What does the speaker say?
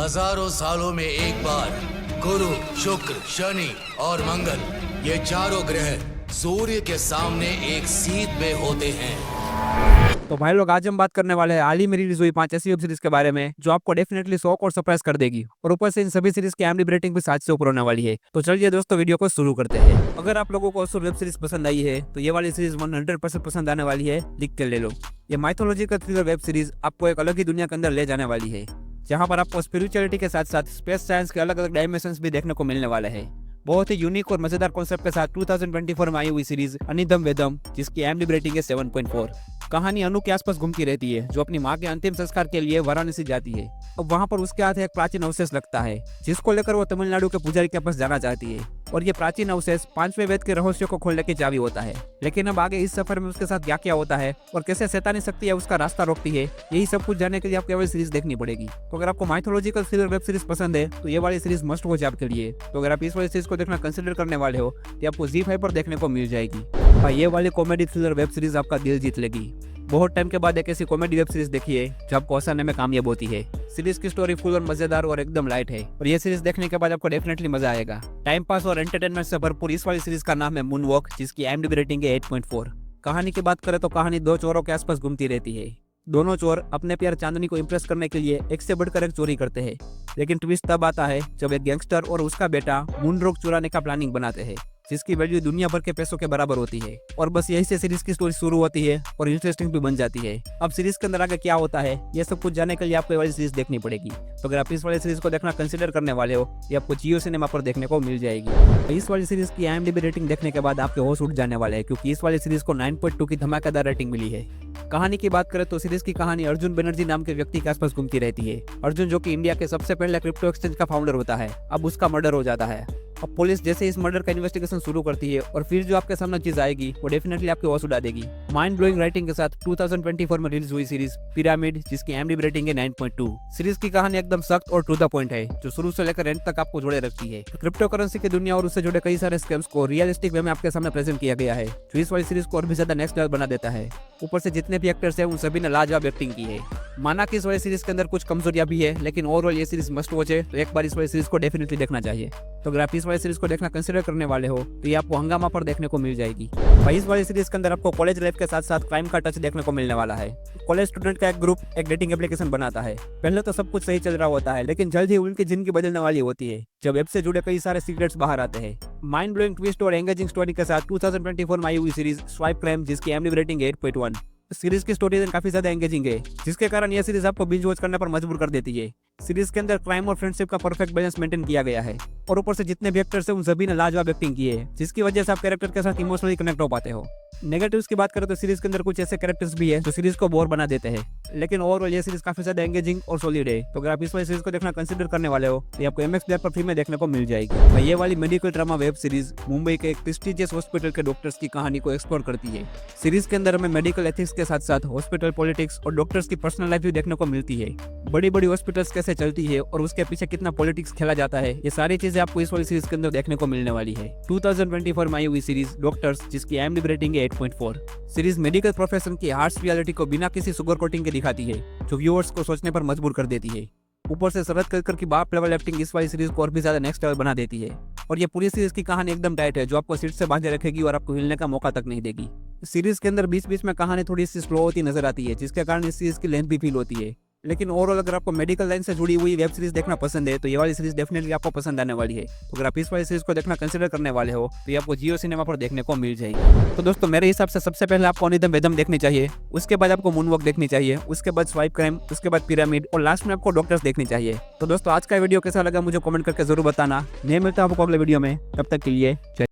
हजारों सालों में एक बार गुरु, शुक्र, शनि और मंगल, ये चारों ग्रह सूर्य के सामने एक सीध में होते हैं। तो भाई लोग, आज हम बात करने वाले हैं हाल ही में रिलीज हुई 5 ऐसी वेब सीरीज के बारे में जो आपको डेफिनेटली शॉक और सरप्राइज कर देगी, और ऊपर से इन सभी सीरीज की IMDb रेटिंग भी 7 से ऊपर होने वाली है। तो चलिए दोस्तों, वीडियो को शुरू करते हैं। अगर आप लोगों को असुर वेब सीरीज पसंद आई है तो ये वाली सीरीज 100% पसंद आने वाली है, लिख के ले लो। ये माइथोलॉजिकल थ्रिलर वेब सीरीज आपको एक अलग ही दुनिया के अंदर ले जाने वाली है, जहाँ पर आपको स्पिरिचुअलिटी के साथ साथ स्पेस साइंस के अलग अलग डायमेंशंस भी देखने को मिलने वाले हैं। बहुत ही यूनिक और मजेदार कॉन्सेप्ट के साथ 2024 में आई हुई सीरीज अनिदम वेदम, जिसकी IMDb रेटिंग है 7.4। कहानी अनु के आसपास घूमती रहती है, जो अपनी माँ के अंतिम संस्कार के लिए वाराणसी जाती है। अब वहाँ पर उसके हाथ एक प्राचीन अवशेष लगता है, जिसको लेकर वो तमिलनाडु के पुजारी के पास जाना चाहती है। और ये प्राचीन अवशेष 5वें वेद के रहस्यों को खोलने की चाबी होता है। लेकिन अब आगे इस सफर में उसके साथ क्या क्या होता है और कैसे शैतानी शक्ति है उसका रास्ता रोकती है, यही सब कुछ जानने के लिए आपको ये वाली सीरीज देखनी पड़ेगी। तो अगर आपको माइथोलॉजिकल थ्रिलर वेब सीरीज पसंद है तो ये वाली सीरीज मस्ट वॉच आपके लिए। तो अगर आप इस वाली सीरीज को देखना कंसिडर करने वाले हो तो आपको ZEE5 पर देखने को मिल जाएगी। और ये वाली कॉमेडी थ्रिलर वेब सीरीज आपका दिल जीत लेगी। बहुत टाइम के बाद एक ऐसी कॉमेडी वेब सीरीज देखी है जो आपको हंसाने में कामयाब होती है। सीरीज की स्टोरी फुल और मजेदार और एकदम लाइट है, और ये सीरीज देखने के बाद आपको डेफिनेटली मजा आएगा। टाइम पास और एंटरटेनमेंट से भरपूर इस वाली सीरीज का नाम है मूनवॉक, जिसकी IMDb रेटिंग है 8.4। कहानी की बात करें तो कहानी 2 चोरों के आसपास घूमती रहती है। दोनों चोर अपने प्यार चांदनी को इम्प्रेस करने के लिए एक से बढ़कर एक चोरी करते हैं। लेकिन ट्विस्ट तब आता है जब एक गैंगस्टर और उसका बेटा मूनरॉक चुराने का प्लानिंग बनाते हैं, जिसकी वैल्यू दुनिया भर के पैसों के बराबर होती है। और बस यही से सीरीज की स्टोरी शुरू होती है और इंटरेस्टिंग भी बन जाती है। अब सीरीज के अंदर आगे क्या होता है ये सब कुछ जानने के लिए आपको ये वाली सीरीज देखनी पड़ेगी। तो अगर आप इस वाली सीरीज को देखना कंसिडर करने वाले हो, ये आपको जियो सिनेमा पर देखने को मिल जाएगी। तो इस वाली सीरीज की IMDb रेटिंग देखने के बाद आपके होश उठ जाने वाले हैं, क्योंकि इस वाली सीरीज को 9.2 की धमाकेदार रेटिंग मिली है। कहानी की बात करें तो सीरीज की कहानी अर्जुन बनर्जी नाम के व्यक्ति के आसपास घूमती रहती है। अर्जुन, जो कि इंडिया के सबसे पहले क्रिप्टो एक्सचेंज का फाउंडर होता है, अब उसका मर्डर हो जाता है। अब पुलिस जैसे इस मर्डर का इन्वेस्टिगेशन शुरू करती है, और फिर जो आपके सामने चीज आएगी वो डेफिनेटली आपके होश उड़ा देगी। माइंड ब्लोइंग राइटिंग के साथ 2024 में रिलीज हुई सीरीज पिरामिड, जिसकी IMDb रेटिंग है 9.2। सीरीज की कहानी एकदम सख्त और टू द पॉइंट है, जो शुरू से लेकर एंड तक आपको जोड़े रखती है। क्रिप्टो करेंसी की दुनिया और उससे जुड़े कई सारे स्कैम्स को रियलिस्टिक वे में आपके सामने प्रेजेंट किया गया है, जो इस वाली सीरीज को और भी ज्यादा नेक्स्ट लेवल बना देता है। ऊपर से जितने भी एक्टर्स हैं उन सभी ने लाजवाब एक्टिंग की है। माना कि इस वाली सीरीज के अंदर कुछ कमजोरियां भी है, लेकिन ओवरऑल ये सीरीज मस्ट वॉच है, तो एक बार इस वाली सीरीज को डेफिनेटली देखना चाहिए। तो अगर आप इस वाली सीरीज को देखना कंसिडर करने वाले हो तो ये आपको हंगामा पर देखने को मिल जाएगी। भाई, इस वाली सीरीज के अंदर आपको कॉलेज लाइफ के साथ साथ क्राइम का टच देखने को मिलने वाला है। कॉलेज स्टूडेंट का एक ग्रुप एक डेटिंग एप्लीकेशन बनाता है। पहले तो सब कुछ सही चल रहा होता है, लेकिन जल्द ही उनकी जिंदगी बदलने वाली होती है जब ऐप से जुड़े कई सारे सीक्रेट्स बाहर आते हैं। माइंड ब्लोइंग ट्विस्ट और एंगेजिंग स्टोरी के साथ 2024 में आई हुई सीरीज स्वाइप क्राइम, जिसकी IMDb रेटिंग 8.1। सीरीज की स्टोरी काफी ज्यादा एंगेजिंग है, जिसके कारण यह सीरीज आपको बिंज वॉच करने पर मजबूर कर देती है। सीरीज के अंदर क्राइम और फ्रेंडशिप का परफेक्ट बैलेंस मेंटेन किया गया है, और ऊपर से जितने भी एक्टर्स हैं उन सभी ने लाजवाब एक्टिंग की है, जिसकी वजह से आप कैरेक्टर के साथ इमोशनली कनेक्ट हो पाते हो। नेगेटिव्स की बात करें तो सीरीज के अंदर कुछ ऐसे कैरेक्टर्स भी है जो सीरीज को बोर बना देते हैं, लेकिन ओवरऑल ये सीरीज काफी ज्यादा एंगेजिंग और सॉलिड है। तो अगर आप इस वाली सीरीज को देखना कंसिडर करने वाले हो तो आपको MX प्लेयर पर फ्री में देखने को मिल जाएगी। ये वाली medical drama web series Mumbai के एक प्रेस्टीजियस हॉस्पिटल के डॉक्टर्स की कहानी को एक्सप्लोर करती है। सीरीज के अंदर हमें मेडिकल एथिक्स के साथ साथ हॉस्पिटल पॉलिटिक्स और डॉक्टर्स की पर्सनल लाइफ भी देखने को मिलती है। बड़ी बड़ी हॉस्पिटल्स कैसे चलती है और उसके पीछे कितना पॉलिटिक्स खेला जाता है, ये सारी चीजें आपको इस वाली सीरीज के अंदर देखने को मिलने वाली है। 2024 में आई हुई सीरीज डॉक्टर्स, जिसकी IMDb रेटिंग है 8.4। सीरीज मेडिकल प्रोफेशन की हार्श रियलिटी को बिना किसी सुगर कोटिंग के दिखाती है, जो व्यूअर्स को सोचने पर मजबूर कर देती है। ऊपर से शरद कलकर की बाप लेवल एक्टिंग इस वाली सीरीज को और भी ज्यादा नेक्स्ट लेवल बना देती है। और ये पूरी सीरीज की कहानी एकदम टाइट है, जो आपको सीट से बांधे रखेगी और आपको हिलने का मौका तक नहीं देगी। सीरीज के अंदर बीच बीच में कहानी थोड़ी सी स्लो होती नजर आती है, जिसके कारण इस सीरीज की लेंथ भी फील होती है। लेकिन ओवरऑल अगर आपको मेडिकल लाइन से जुड़ी हुई वेब सीरीज देखना पसंद है तो ये वाली सीरीज डेफिनेटली आपको पसंद आने वाली है। तो अगर आप इस वाली सीरीज को देखना कंसिडर करने वाले हो तो ये आपको जियो सिनेमा पर देखने को मिल जाएगी। तो दोस्तों, मेरे हिसाब से सबसे पहले आपको अनिदम वेदम देखनी चाहिए, उसके बाद आपको मूनवॉक देखनी चाहिए, उसके बाद स्वाइप क्राइम, उसके बाद पिरामिड, और लास्ट में आपको डॉक्टर्स देखनी चाहिए। तो दोस्तों, आज का वीडियो कैसा लगा मुझे कमेंट करके जरूर बताना। मैं मिलता हूं आपको अगले वीडियो में, तब तक के लिए जय।